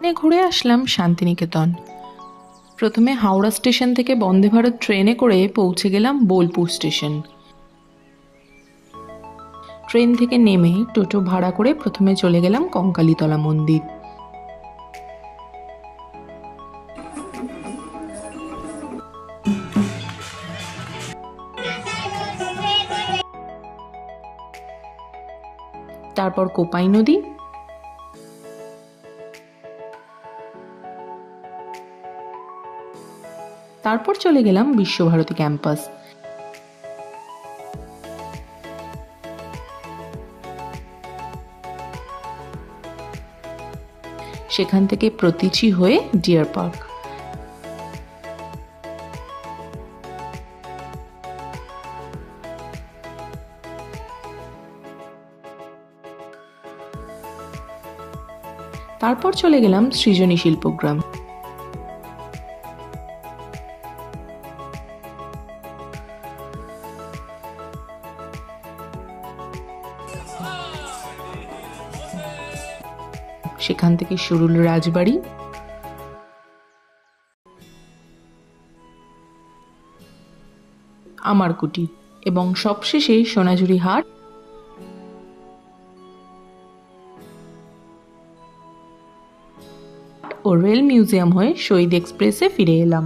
ঘুরে আসলাম শান্তিনিকেতন। প্রথমে হাওড়া স্টেশন থেকে বন্দে ভারত ট্রেনে করে পৌঁছে গেলাম বোলপুর স্টেশন। ট্রেন থেকে নেমে টোটো ভাড়া করে প্রথমে চলে গেলাম কঙ্কালীতলা মন্দির। তারপর কোপাই নদী, তারপর চলে গেলাম বিশ্বভারতী ক্যাম্পাস। সেখান থেকে প্রতীচি হয়ে ডিয়ার পার্ক। তারপর চলে গেলাম সৃজনী শিল্পগ্রাম। সেখান থেকে শুরু রাজবাড়ি, আমার কুটির এবং সবশেষে সোনাঝুরি হাট ও রেল মিউজিয়াম হয়ে শহীদ এক্সপ্রেসে ফিরে এলাম।